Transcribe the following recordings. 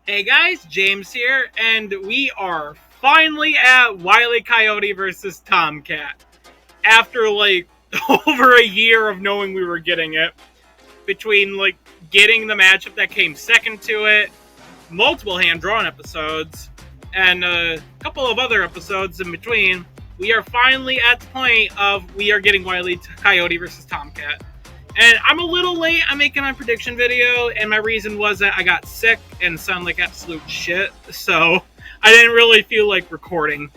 Hey guys, James here, and we are finally at Wile Coyote versus Tomcat. After over a year of knowing we were getting it, between getting the matchup that came second to it, multiple hand drawn episodes, and a couple of other episodes in between, we are finally at the point of we are getting Wile Coyote versus Tomcat. And I'm a little late on making my prediction video, and my reason was that I got sick and sound like absolute shit, so I didn't really feel like recording.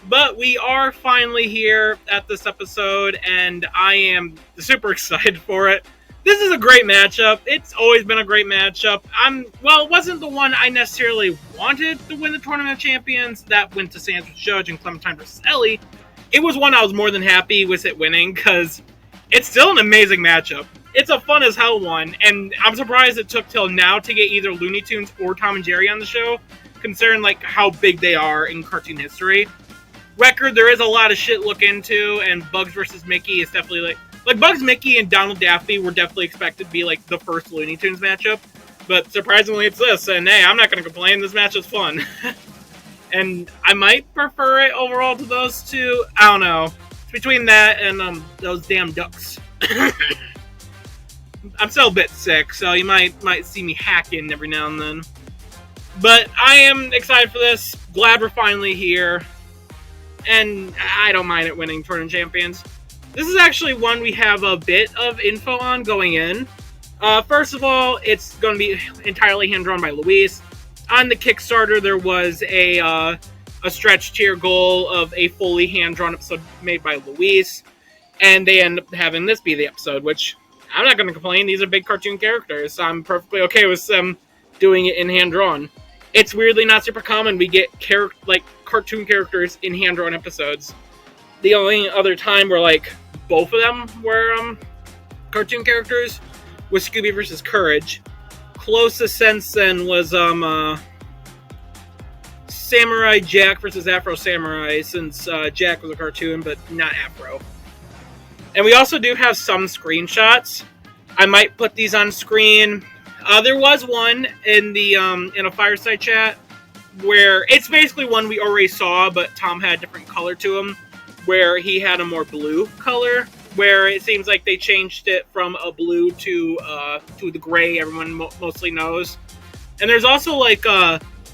But we are finally here at this episode, and I am super excited for it. This is a great matchup. It's always been a greit matchup. It wasn't the one I necessarily wanted to win the Tournament of Champions. That went to Sandwich Judge and Clementine versus Ellie. It was one I was more than happy with it winning, because it's still an amazing matchup. It's a fun as hell one, and I'm surprised it took till now to get either Looney Tunes or Tom and Jerry on the show, considering how big they are in cartoon history. Record, there is a lot of shit to look into, and Bugs versus Mickey is definitely Bugs, Mickey, and Donald Daffy were definitely expected to be the first Looney Tunes matchup, but surprisingly it's this, and hey, I'm not going to complain, this match is fun. And I might prefer it overall to those two, I don't know. Between that and those damn ducks. I'm still a bit sick, so you might see me hacking every now and then. But I am excited for this. Glad we're finally here. And I don't mind it winning Tournament Champions. This is actually one we have a bit of info on going in. First of all, it's going to be entirely hand-drawn by Luis. On the Kickstarter, there was a stretch tier goal of a fully hand-drawn episode made by Luis, and they end up having this be the episode, which I'm not going to complain. These are big cartoon characters, so I'm perfectly okay with them doing it in hand-drawn. It's weirdly not super common we get cartoon characters in hand-drawn episodes. The only other time where both of them were cartoon characters was Scooby vs. Courage. Closest since then was Samurai Jack versus Afro Samurai, since Jack was a cartoon, but not Afro. And we also do have some screenshots. I might put these on screen. There was one in the in a fireside chat where it's basically one we already saw, but Tom had a different color to him, where he had a more blue color, where it seems like they changed it from a blue to the gray everyone mostly knows. And there's also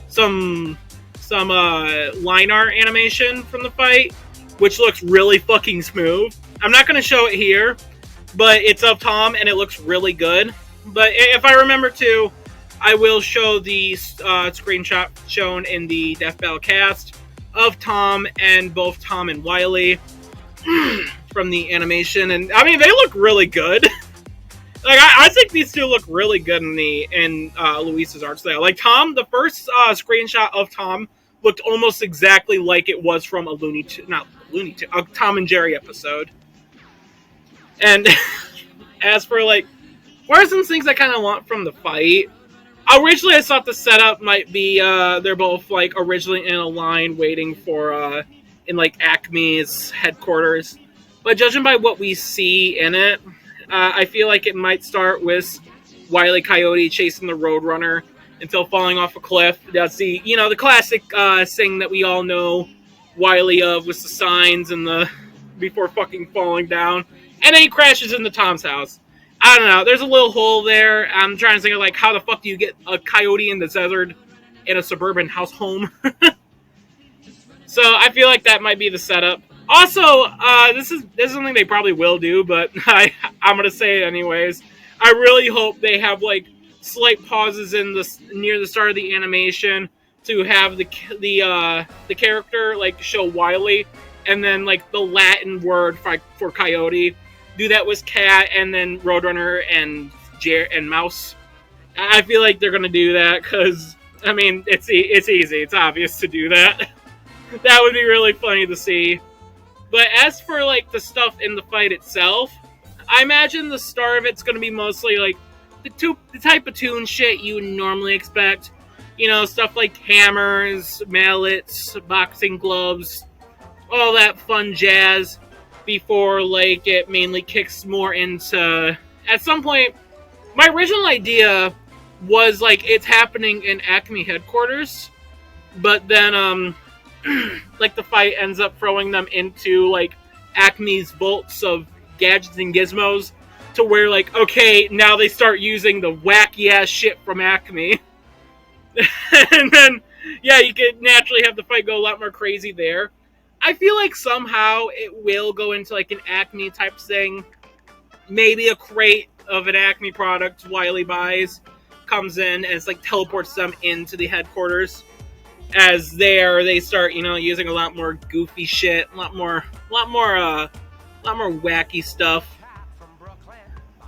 some line art animation from the fight, which looks really fucking smooth. I'm not going to show it here, but it's of Tom, and it looks really good. But if I remember to, I will show the screenshot shown in the Death Battle cast of Tom and both Tom and Wile from the animation. And, I mean, they look really good. I think these two look really good in Luis's art style. Tom, the first screenshot of Tom looked almost exactly like it was from a Tom and Jerry episode. And as for what are some things I kind of want from the fight? Originally, I thought the setup might be they're both originally in a line waiting for in Acme's headquarters, but judging by what we see in it, I feel like it might start with Wile Coyote chasing the Roadrunner until falling off a cliff. That's the classic thing that we all know Wile of, with the signs and the before fucking falling down, and then he crashes into Tom's house. I don't know. There's a little hole there. I'm trying to think of how the fuck do you get a coyote in the desert in a suburban house home? So I feel like that might be the setup. Also, this is something they probably will do, but I'm gonna say it anyways. I really hope they have slight pauses in near the start of the animation to have the character show Wile, and then the Latin word for coyote. Do that with cat, and then Roadrunner and mouse. I feel like they're gonna do that because I mean it's easy. It's obvious to do that. That would be really funny to see. But as for the stuff in the fight itself, I imagine the start of it's gonna be mostly the type of toon shit you would normally expect. Stuff like hammers, mallets, boxing gloves, all that fun jazz. Before it mainly kicks more into, at some point, my original idea was like it's happening in Acme headquarters, but then like the fight ends up throwing them into like Acme's vaults of gadgets and gizmos, to where like, okay, now they start using the wacky ass shit from Acme. And then yeah, you could naturally have the fight go a lot more crazy there. I feel like somehow it will go into like an Acme type thing. Maybe a crate of an Acme product Wile buys comes in and it's like teleports them into the headquarters. As there, they start, using a lot more goofy shit, a lot more wacky stuff.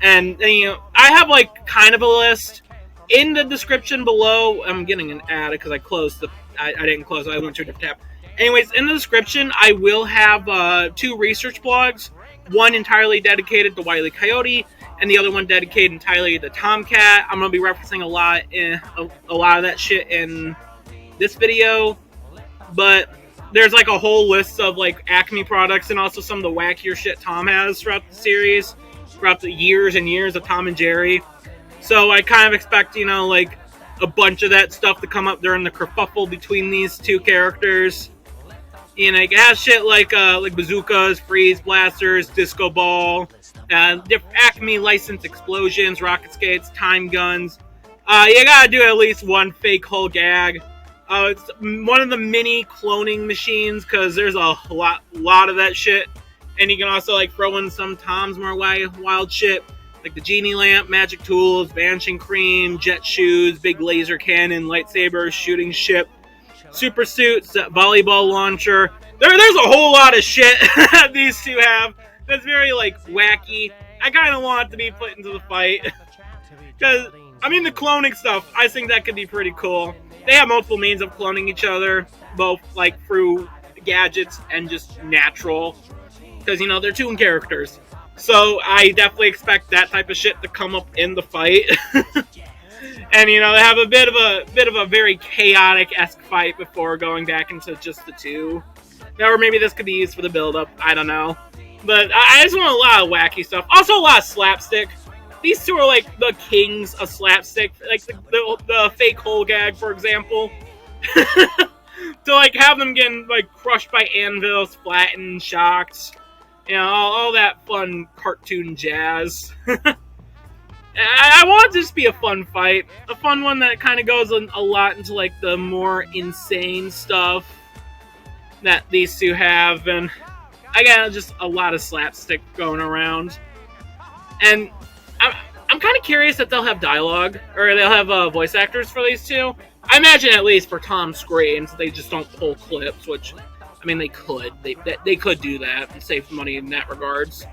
And I have like kind of a list in the description below. I'm getting an ad because I closed I didn't close it. I went to a different tab. Anyways, in the description, I will have 2 research blogs. One entirely dedicated to Wile Coyote, and the other one dedicated entirely to Tomcat. I'm going to be referencing a lot of that shit in this video, but there's like a whole list of like Acme products and also some of the wackier shit Tom has throughout the series, throughout the years and years of Tom and Jerry. So I kind of expect, like a bunch of that stuff to come up during the kerfuffle between these two characters. It has shit like bazookas, freeze blasters, disco ball, different Acme licensed explosions, rocket skates, time guns. You gotta do at least one fake hull gag. It's one of the mini cloning machines, because there's a lot of that shit. And you can also like throw in some Tom's more wild shit, like the genie lamp, magic tools, vanishing cream, jet shoes, big laser cannon, lightsabers, shooting ship, super suits, volleyball launcher. There's a whole lot of shit that these two have that's very like wacky. I kind of want it to be put into the fight, because the cloning stuff, I think that could be pretty cool. They have multiple means of cloning each other, both like through gadgets and just natural, because they're toon characters. So I definitely expect that type of shit to come up in the fight. And they have a bit of a very chaotic-esque fight before going back into just the two. Or maybe this could be used for the build-up. I don't know. But I just want a lot of wacky stuff. Also a lot of slapstick. These two are like the kings of slapstick. Like the fake hole gag, for example. To like have them getting like crushed by anvils, flattened, shocked. All that fun cartoon jazz. I want it to just be a fun fight. A fun one that kind of goes a lot into like the more insane stuff that these two have. And again, just a lot of slapstick going around. And I'm kind of curious that they'll have dialogue, or they'll have voice actors for these two. I imagine at least for Tom's screens, they just don't pull clips, which, they could. They could do that and save money in that regards.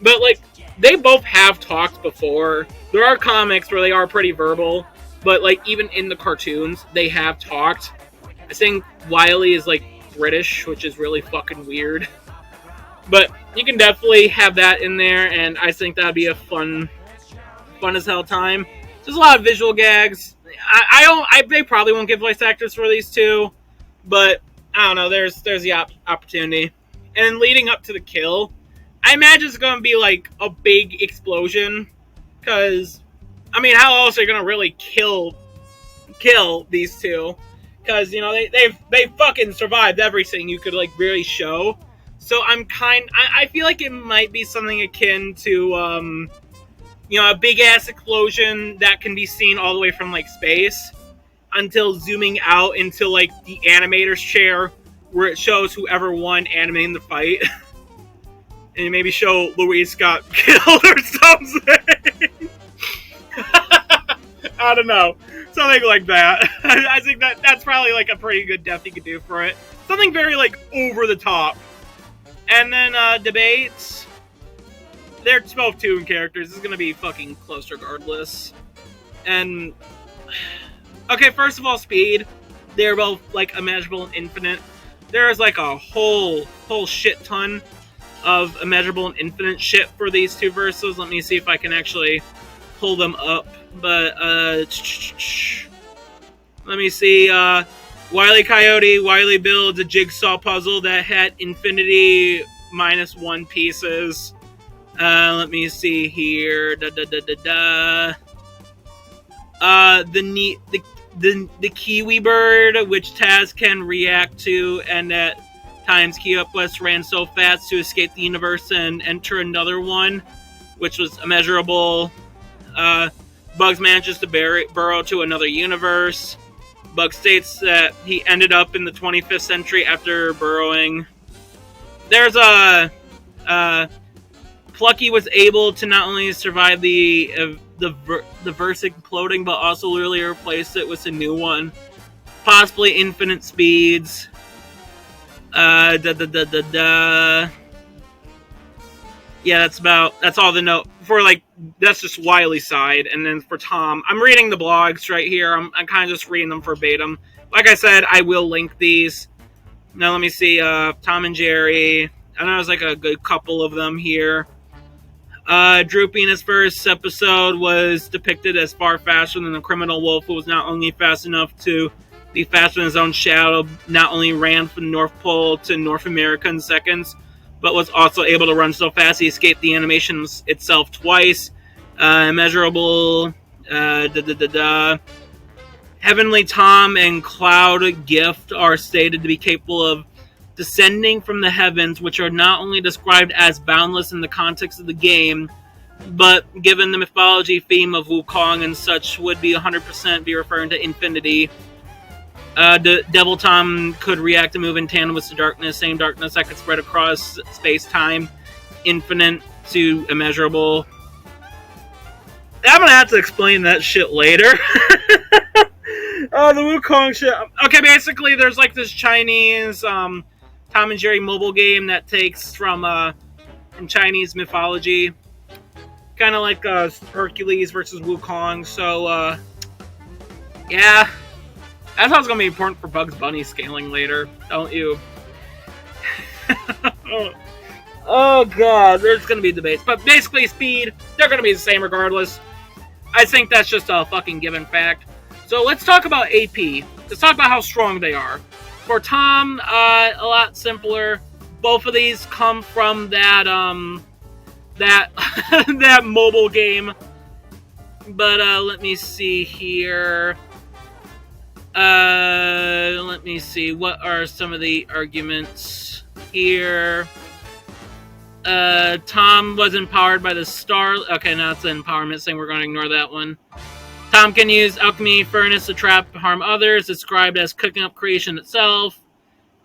But, like, they both have talked before. There are comics where they are pretty verbal, but, like, even in the cartoons, they have talked. I think Wile is, like, British, which is really fucking weird. But you can definitely have that in there, and I think that'd be a fun as hell time. There's a lot of visual gags. They probably won't give voice actors for these two, but I don't know. There's the opportunity. And leading up to the kill, I imagine it's going to be like a big explosion, because how else are you going to really kill these two? Because they fucking survived everything you could like really show. So I feel like it might be something akin to a big ass explosion that can be seen all the way from like space, until zooming out into like the animator's chair, where it shows whoever won animating the fight. And maybe show Louise got killed or something. I don't know. Something like that. I think that's probably like a pretty good death you could do for it. Something very like over the top. And then debates. They're both toon characters. This is gonna be fucking close regardless. And okay, first of all, speed. They're both like immeasurable and infinite. There's like a whole shit ton of immeasurable and infinite shit for these two verses. Let me see if I can actually pull them up. But let me see. Wile Coyote. Wile builds a jigsaw puzzle that had infinity -1 pieces. Let me see here. The kiwi bird, which Taz can react to, and at times Keoplus ran so fast to escape the universe and enter another one, which was immeasurable. Bugs manages to burrow to another universe. Bugs states that he ended up in the 25th century after burrowing. There's a Plucky was able to not only survive the verse imploding, but also literally replace it with a new one, possibly infinite speeds. Yeah, that's all the note for, like, that's just Wile's side. And then for Tom, I'm reading the blogs right here. I'm kind of just reading them verbatim. Like I said, I will link these. Now let me see. Tom and Jerry. I know there's like a good couple of them here. Droopy in his first episode was depicted as far faster than the criminal wolf, who was not only fast enough to be faster than his own shadow, not only ran from the North Pole to North America in seconds, but was also able to run so fast he escaped the animation itself twice. Immeasurable. Heavenly Tom and Cloud Gift are stated to be capable of descending from the heavens, which are not only described as boundless in the context of the game, but given the mythology theme of Wukong and such, would be 100% be referring to infinity. The Devil Tom could react and move in tandem with the darkness, same darkness that could spread across space-time, infinite to immeasurable. I'm gonna have to explain that shit later. The Wukong shit. Okay, basically, there's like this Chinese Tom and Jerry mobile game that takes from Chinese mythology, kind of like Hercules versus Wukong. So, yeah, that's how it's gonna be important for Bugs Bunny scaling later, don't you? Oh god, there's gonna be debates, but basically, speed, they're gonna be the same regardless. I think that's just a fucking given fact. So let's talk about AP. Let's talk about how strong they are. For Tom, a lot simpler. Both of these come from that that mobile game. But let me see here. Let me see. What are some of the arguments here? Tom was empowered by the star. Okay, now it's the empowerment thing. We're going to ignore that one. Tom can use alchemy furnace to trap and harm others, described as cooking up creation itself.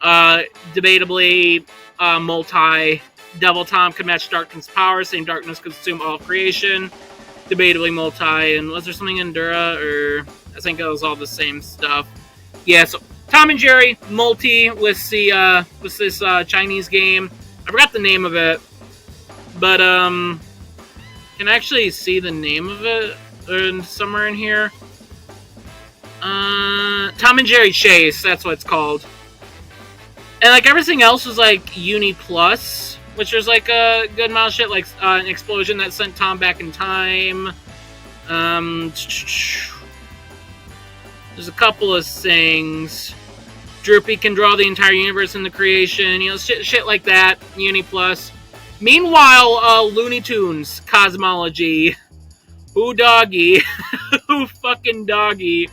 Debatably, multi-Devil Tom can match darkness power, same darkness consume all creation. Debatably multi, and was there something in Dura, or I think it was all the same stuff. Yeah, so Tom and Jerry, multi with this Chinese game. I forgot the name of it, but can I actually see the name of it? Somewhere in here. Tom and Jerry Chase, that's what it's called. And like everything else was like Uni Plus, which was like a good amount of shit, like an explosion that sent Tom back in time. There's a couple of things. Droopy can draw the entire universe into creation, you know, shit like that. Uni Plus. Meanwhile, Looney Tunes cosmology. Who doggy? Who fucking doggy?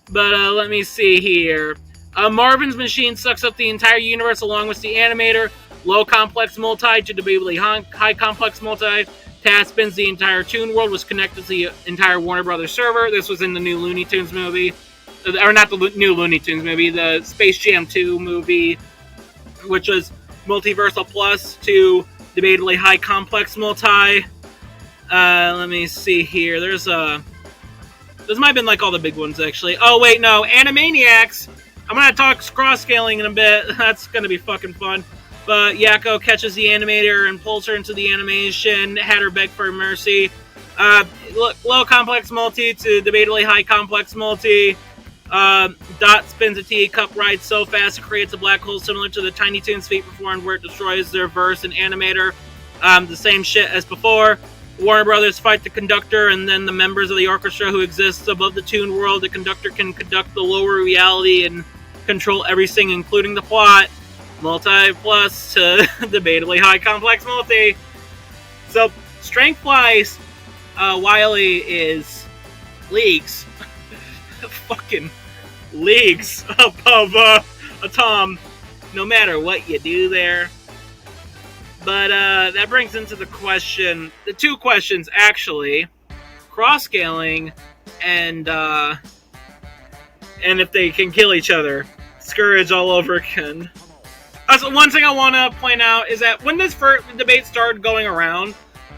But let me see here. Marvin's machine sucks up the entire universe along with the animator. Low complex multi to debatably high complex multi. Taz spins the entire Toon World, was connected to the entire Warner Brothers server. This was in the new Looney Tunes movie. Or not the new Looney Tunes movie, the Space Jam 2 movie, which was Multiversal Plus to debatably high complex multi. Let me see here. This might have been like all the big ones, actually. Oh, wait, no. Animaniacs. I'm going to talk cross-scaling in a bit. That's going to be fucking fun. But Yakko catches the animator and pulls her into the animation. Had her beg for mercy. Low complex multi to debatably high complex multi. Dot spins a teacup ride so fast it creates a black hole similar to the Tiny Toons feat performed where it destroys their verse and animator. The same shit as before. Warner Brothers fight the conductor and then the members of the orchestra who exists above the Toon World. The conductor can conduct the lower reality and control everything, including the plot. Multi plus to debatably high complex multi. So, strength-wise, Wile is leagues, fucking leagues above Tom, no matter what you do there. But that brings into the two questions actually, cross-scaling and if they can kill each other. Scourge all over again. Also, one thing I want to point out is that when this first debate started going around,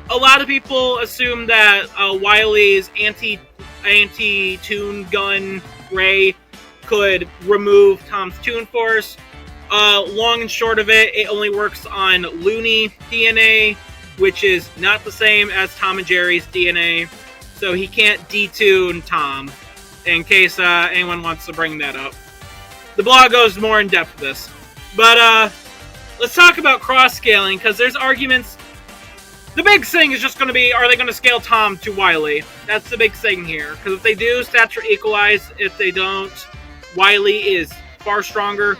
a lot of people assumed that Wile's anti-toon gun ray could remove Tom's Toon Force. Long and short of it, it only works on Looney DNA, which is not the same as Tom and Jerry's DNA, so he can't detune Tom, in case anyone wants to bring that up. The blog goes more in depth with this. But let's talk about cross-scaling, because there's arguments. The big thing is just going to be, are they going to scale Tom to Wile? That's the big thing here, because if they do, stats are equalized. If they don't, Wile is far stronger.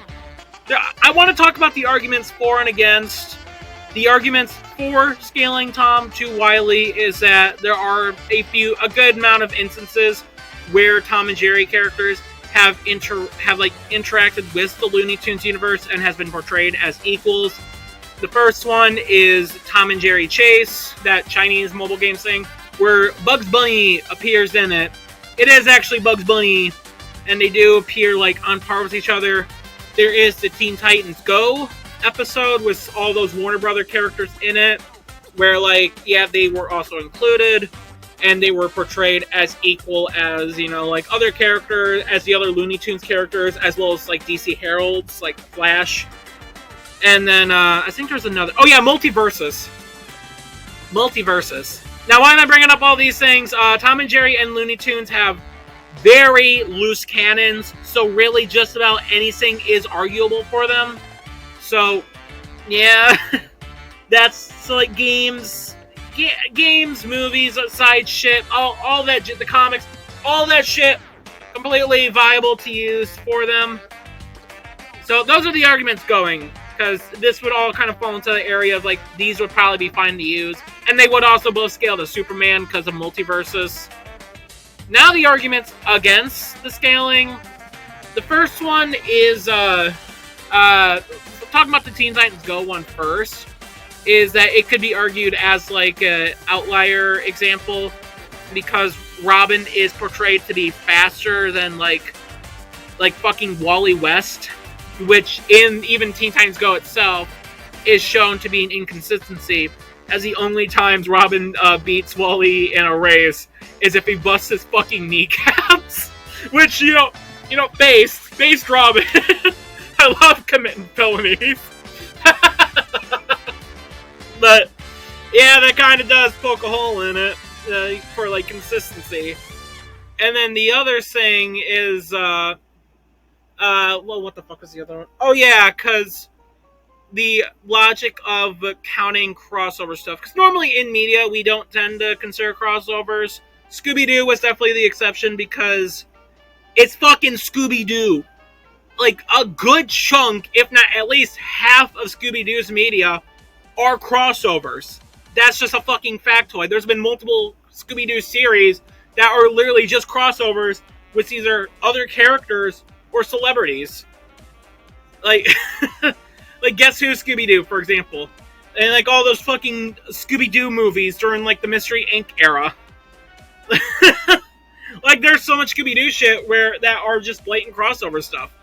I want to talk about the arguments for and against. The arguments for scaling Tom to Wile is that there are a good amount of instances where Tom and Jerry characters have interacted with the Looney Tunes universe and has been portrayed as equals. The first one is Tom and Jerry Chase, that Chinese mobile game thing, where Bugs Bunny appears in it. It is actually Bugs Bunny, and they do appear on par with each other. There is the Teen Titans Go episode with all those Warner Brother characters in it, where they were also included. And they were portrayed as equal as, other characters, as the other Looney Tunes characters, as well as, DC Heralds, like Flash. And then, I think there's another... Oh, yeah, Multiversus. Now, why am I bringing up all these things? Tom and Jerry and Looney Tunes have very loose canons, so really just about anything is arguable for them. So, yeah, that's, games, movies, side shit, all that, the comics, all that shit, completely viable to use for them. So those are the arguments going, because this would all kind of fall into the area of, these would probably be fine to use, and they would also both scale to Superman because of Multiversus. Now the arguments against the scaling. The first one is, talking about the Teen Titans Go one first, is that it could be argued as an outlier example because Robin is portrayed to be faster than fucking Wally West, which in even Teen Titans Go itself is shown to be an inconsistency, as the only times Robin beats Wally in a race is if he busts his fucking kneecaps, which based Robin. I love committing felonies. But, yeah, that kind of does poke a hole in it for, consistency. And then the other thing is, what the fuck was the other one? Oh, yeah, because the logic of counting crossover stuff. Because normally in media, we don't tend to consider crossovers. Scooby-Doo was definitely the exception because it's fucking Scooby-Doo. A good chunk, if not at least half of Scooby-Doo's media are crossovers. That's just a fucking factoid. There's been multiple Scooby-Doo series that are literally just crossovers with either other characters or celebrities. Guess Who Scooby-Doo, for example. And all those fucking Scooby-Doo movies during the Mystery Inc. era. There's so much Scooby-Doo shit that are just blatant crossover stuff.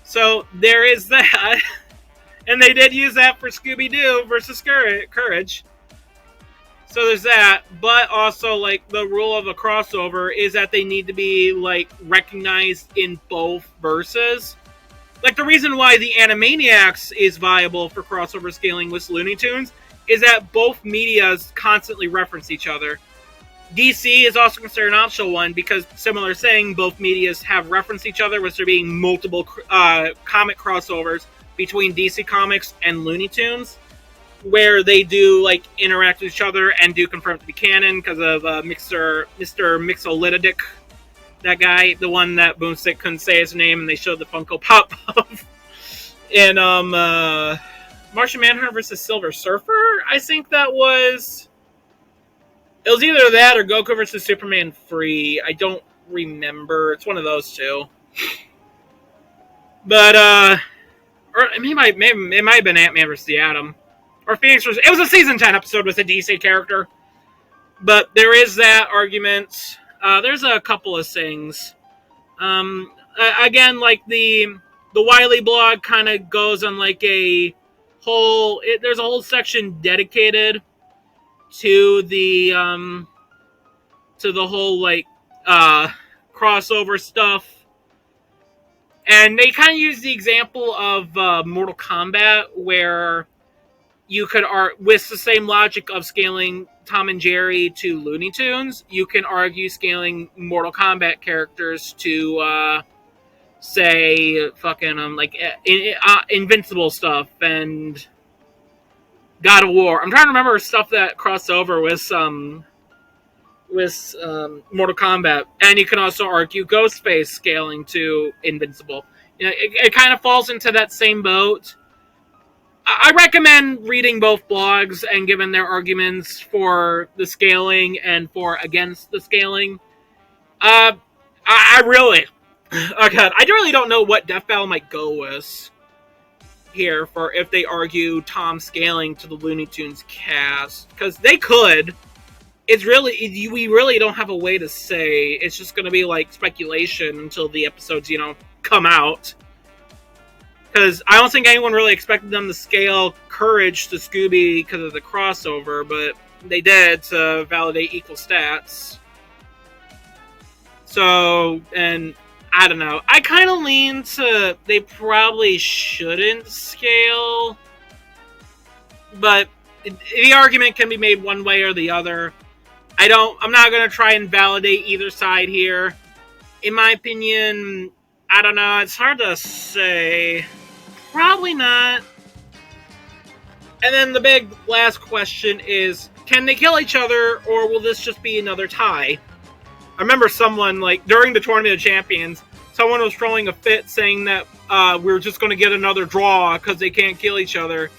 So there is that. And they did use that for Scooby-Doo versus Courage. So there's that. But also, the rule of a crossover is that they need to be, recognized in both verses. The reason why the Animaniacs is viable for crossover scaling with Looney Tunes is that both medias constantly reference each other. DC is also considered an optional one because, similar thing, both medias have referenced each other, with there being multiple comic crossovers between DC Comics and Looney Tunes, where they do interact with each other and do confirm to be canon because of Mr. Mixolydic, that guy, the one that Boomstick couldn't say his name, and they showed the Funko Pop of. In Martian Manhunter versus Silver Surfer, I think that was. It was either that or Goku versus Superman Free. I don't remember. It's one of those two. But or it might have been Ant-Man versus the Atom, or Phoenix versus. It was a season 10 episode with a DC character. But there is that argument. There's a couple of things. Again, like the Wile blog kind of goes on like a whole. There's a whole section dedicated to the whole like crossover stuff. And they kind of use the example of Mortal Kombat, where you could, with the same logic of scaling Tom and Jerry to Looney Tunes, you can argue scaling Mortal Kombat characters to, say, fucking, like, Invincible stuff and God of War. I'm trying to remember stuff that crossed over with Mortal Kombat, and you can also argue Ghostface scaling to Invincible. You know, it kind of falls into that same boat. I recommend reading both blogs and giving their arguments for the scaling and for against the scaling. I really, oh God, I really don't know what Death Battle might go with here for if they argue Tom scaling to the Looney Tunes cast, because they could. It's really, we really don't have a way to say. It's just going to be like speculation until the episodes, come out. Because I don't think anyone really expected them to scale Courage to Scooby because of the crossover, but they did to validate equal stats. So, and I don't know. I kind of lean to they probably shouldn't scale, but the argument can be made one way or the other. I'm not going to try and validate either side here. In my opinion, I don't know. It's hard to say. Probably not. And then the big last question is, can they kill each other, or will this just be another tie? I remember someone, like, during the Tournament of Champions, someone was throwing a fit saying that we're just going to get another draw because they can't kill each other.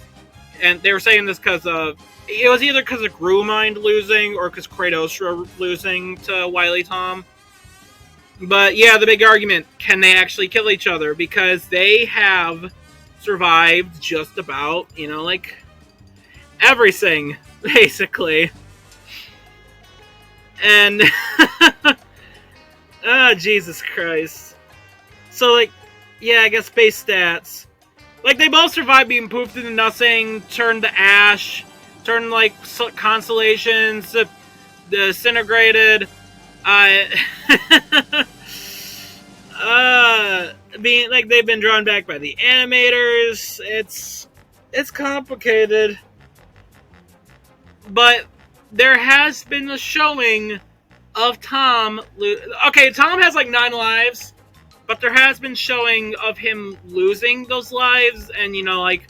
And they were saying this because of... It was either because of Grewmind losing or because Kratos were losing to Wile Tom. But yeah, the big argument, can they actually kill each other? Because they have survived just about, like, everything, basically. And, oh, Jesus Christ. So, like, yeah, I guess base stats. Like, they both survived being poofed into nothing, turned to ash, turned, like, constellations, disintegrated, being, like, they've been drawn back by the animators. It's complicated. But there has been a showing of Tom. Okay, Tom has, like, 9 lives, but there has been showing of him losing those lives and, like,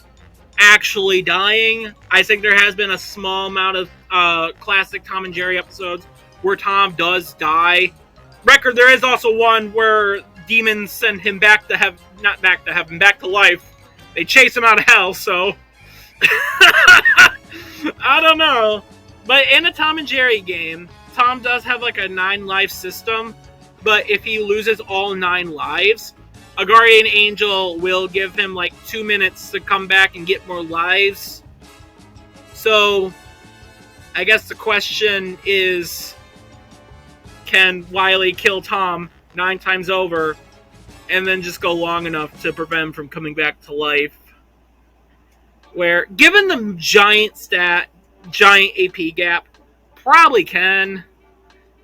actually dying. I think there has been a small amount of classic Tom and Jerry episodes where Tom does die. There is also one where demons send him back to heaven, not back to heaven, back to life. They chase him out of hell, so I don't know. But in a Tom and Jerry game, Tom does have like a 9 life system, but if he loses all 9 lives, a guardian angel will give him like 2 minutes to come back and get more lives. So, I guess the question is, can Wile kill Tom 9 times over and then just go long enough to prevent him from coming back to life? Where, given the giant AP gap, probably can.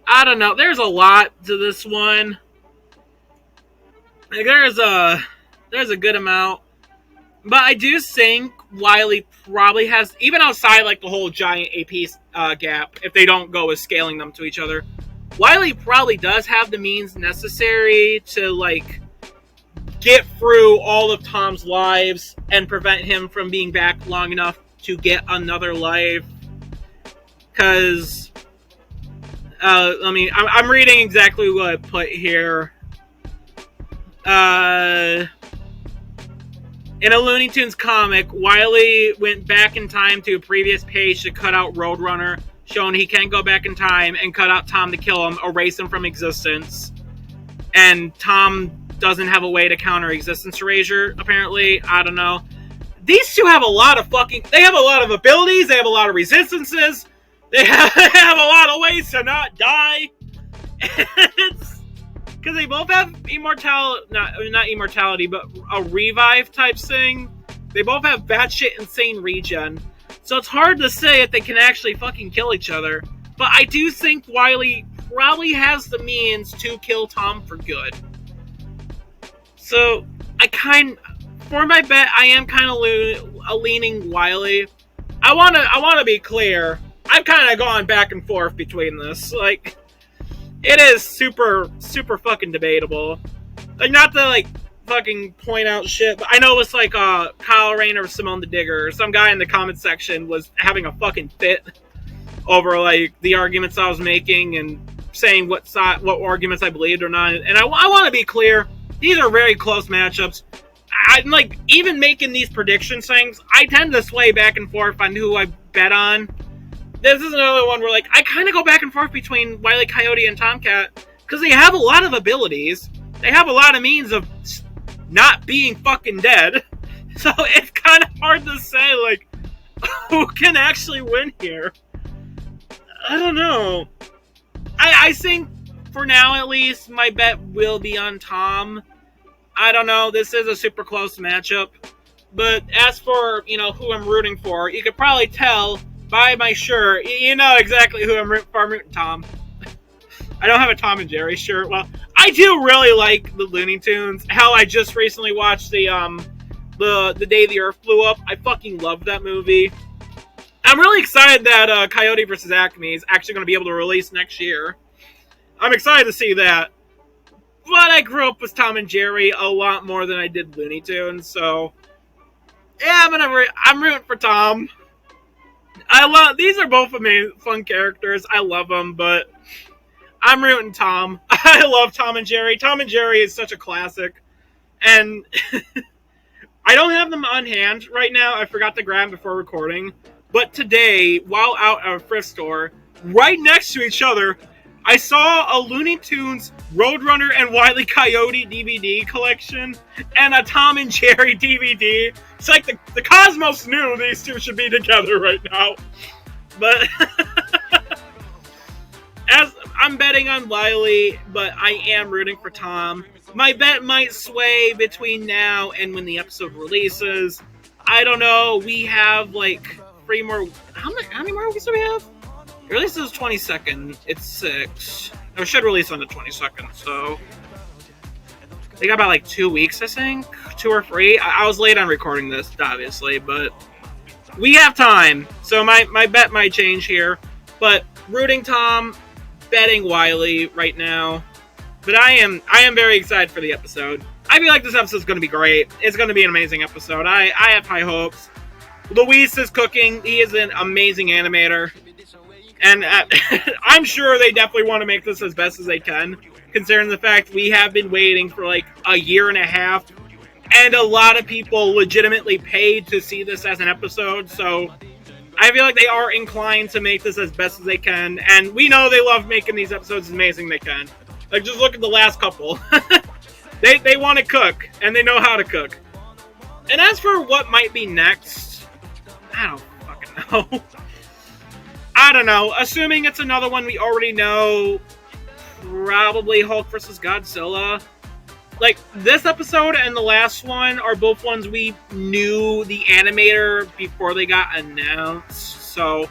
I don't know. There's a lot to this one. Like, there's a good amount. But I do think Wile probably has, even outside like the whole giant AP gap, if they don't go with scaling them to each other, Wile probably does have the means necessary to like get through all of Tom's lives and prevent him from being back long enough to get another life. Because, I'm reading exactly what I put here. In a Looney Tunes comic, Wile went back in time to a previous page to cut out Roadrunner showing he can go back in time and cut out Tom to kill him, erase him from existence. And Tom doesn't have a way to counter existence erasure, apparently. I don't know. These two have a lot of they have a lot of abilities, they have a lot of resistances, they have a lot of ways to not die. It's because they both have immortality, not immortality, but a revive type thing. They both have batshit insane regen. So it's hard to say if they can actually fucking kill each other. But I do think Wile probably has the means to kill Tom for good. So for my bet, I am kind of leaning Wile. I want to be clear. I've kind of gone back and forth between this. Like, it is super, super fucking debatable. Like, not to, like, fucking point out shit, but I know it's like Kyle Rayner or Simone the Digger. Some guy in the comment section was having a fucking fit over, like, the arguments I was making and saying what arguments I believed or not. And I want to be clear. These are very close matchups. I'm, like, even making these prediction things, I tend to sway back and forth on who I bet on. This is another one where, like, I kind of go back and forth between Wile, Coyote, and Tomcat because they have a lot of abilities. They have a lot of means of not being fucking dead. So it's kind of hard to say, like, who can actually win here. I don't know. I think, for now at least, my bet will be on Tom. I don't know. This is a super close matchup. But as for, who I'm rooting for, you could probably tell by my shirt. You know exactly who I'm rooting for. I'm rooting Tom. I don't have a Tom and Jerry shirt. Well, I do really like the Looney Tunes. Hell, I just recently watched the Day the Earth Blew Up. I fucking love that movie. I'm really excited that Coyote vs. Acme is actually going to be able to release next year. I'm excited to see that. But I grew up with Tom and Jerry a lot more than I did Looney Tunes, so yeah, I'm rooting for Tom. These are both amazing, fun characters. I love them, but I'm rooting Tom. I love Tom and Jerry. Tom and Jerry is such a classic, and I don't have them on hand right now. I forgot to grab them before recording. But today, while out at a thrift store, right next to each other, I saw a Looney Tunes Roadrunner and Wile E. Coyote DVD collection and a Tom and Jerry DVD. It's like the cosmos knew these two should be together right now. But as I'm betting on Wile, but I am rooting for Tom. My bet might sway between now and when the episode releases. I don't know. We have like 3 more. How many more weeks do we have? It releases 22nd. It's 6. It should release on the 22nd, so they got about like 2 weeks, I think. 2 or 3. I was late on recording this, obviously, but we have time. So my bet might change here. But rooting Tom, betting Wile right now. But I am very excited for the episode. I feel like this episode's going to be great. It's going to be an amazing episode. I have high hopes. Luis is cooking. He is an amazing animator. And I'm sure they definitely want to make this as best as they can, considering the fact we have been waiting for like a year and a half, and a lot of people legitimately paid to see this as an episode, so I feel like they are inclined to make this as best as they can, and we know they love making these episodes as amazing as they can. Like, just look at the last couple. They want to cook, and they know how to cook. And as for what might be next, I don't fucking know. I don't know. Assuming it's another one we already know, probably Hulk vs. Godzilla. Like, this episode and the last one are both ones we knew the animator before they got announced. So,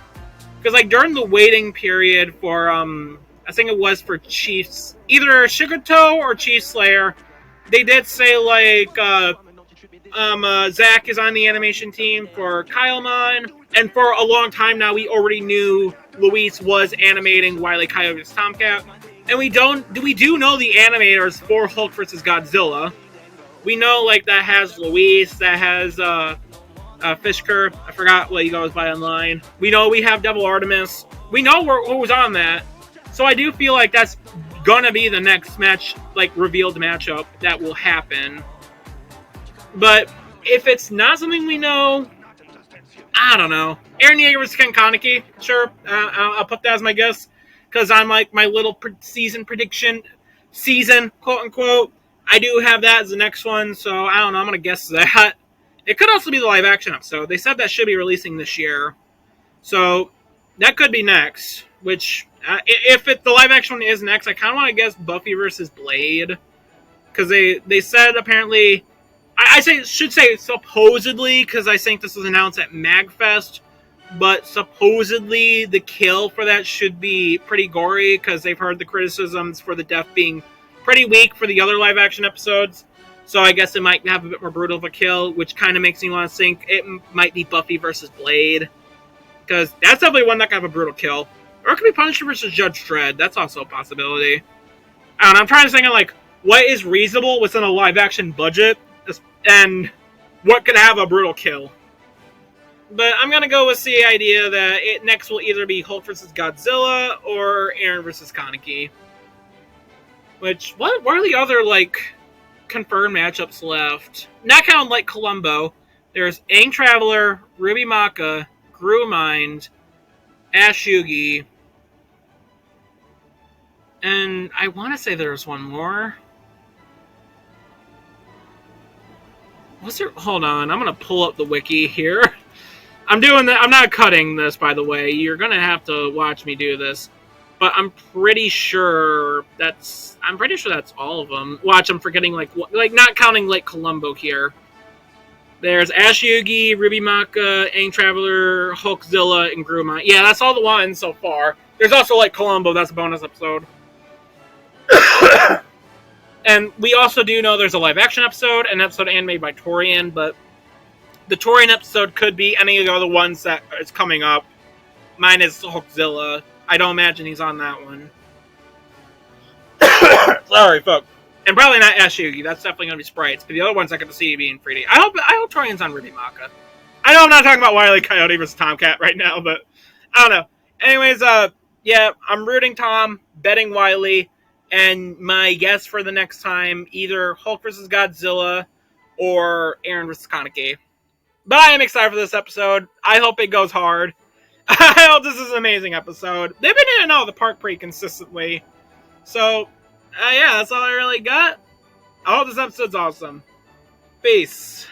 because like during the waiting period for, I think it was for Chiefs, either Shigito or Chief Slayer, they did say like, Zach is on the animation team for Kylemon, and for a long time now, we already knew Luis was animating Wile E. Coyote's Tomcat, and we do know the animators for Hulk vs. Godzilla. We know like that has Luis, that has Fishker. I forgot what he goes by online. We know we have Devil Artemis. We know who's on that, so I do feel like that's gonna be the next match, like revealed matchup that will happen. But if it's not something we know, I don't know. Eren Yeager versus Ken Kaneki. Sure, I'll put that as my guess because on like my little season prediction, quote unquote, I do have that as the next one. So I don't know. I'm gonna guess that. It could also be the live action episode. They said that should be releasing this year, so that could be next. Which, if the live action one is next, I kind of want to guess Buffy versus Blade because they said apparently. Should say supposedly because I think this was announced at MagFest, but supposedly the kill for that should be pretty gory because they've heard the criticisms for the death being pretty weak for the other live action episodes. So I guess it might have a bit more brutal of a kill, which kind of makes me want to think it might be Buffy versus Blade because that's definitely one that could have a brutal kill, or it could be Punisher versus Judge Dredd. That's also a possibility. And I'm trying to think of like what is reasonable within a live action budget and what could have a brutal kill. But I'm going to go with the idea that it next will either be Hulk versus Godzilla or Eren versus Kaneki. Which, what are the other, like, confirmed matchups left? Not counting, like, Columbo. There's Aang Traveler, Ruby Maka, Gru Mind, Ash Yugi. And I want to say there's one more. Was there? Hold on, I'm gonna pull up the wiki here. I'm doing that. I'm not cutting this, by the way. You're gonna have to watch me do this, but I'm pretty sure that's all of them. Watch, I'm forgetting like not counting like Columbo here. There's Ash Yugi, Ruby Maka, Aang Traveler, Hulkzilla, and Grumman. Yeah, that's all the ones so far. There's also like Columbo. That's a bonus episode. And we also do know there's a live-action episode, an episode animated by Torian, but the Torian episode could be any of the other ones that is coming up. Mine is Hulkzilla. I don't imagine he's on that one. Sorry, folks. And probably not Ash Yugi. That's definitely going to be sprites. But the other ones I get to see being 3D. I hope Torian's on Ruby Maka. I know I'm not talking about Wile, Coyote versus Tomcat right now, but I don't know. Anyways, yeah, I'm rooting Tom, betting Wile. And my guess for the next time, either Hulk versus Godzilla or Eren versus Kaneki. But I am excited for this episode. I hope it goes hard. I hope this is an amazing episode. They've been in and out of the park pretty consistently. So, yeah, that's all I really got. I hope this episode's awesome. Peace.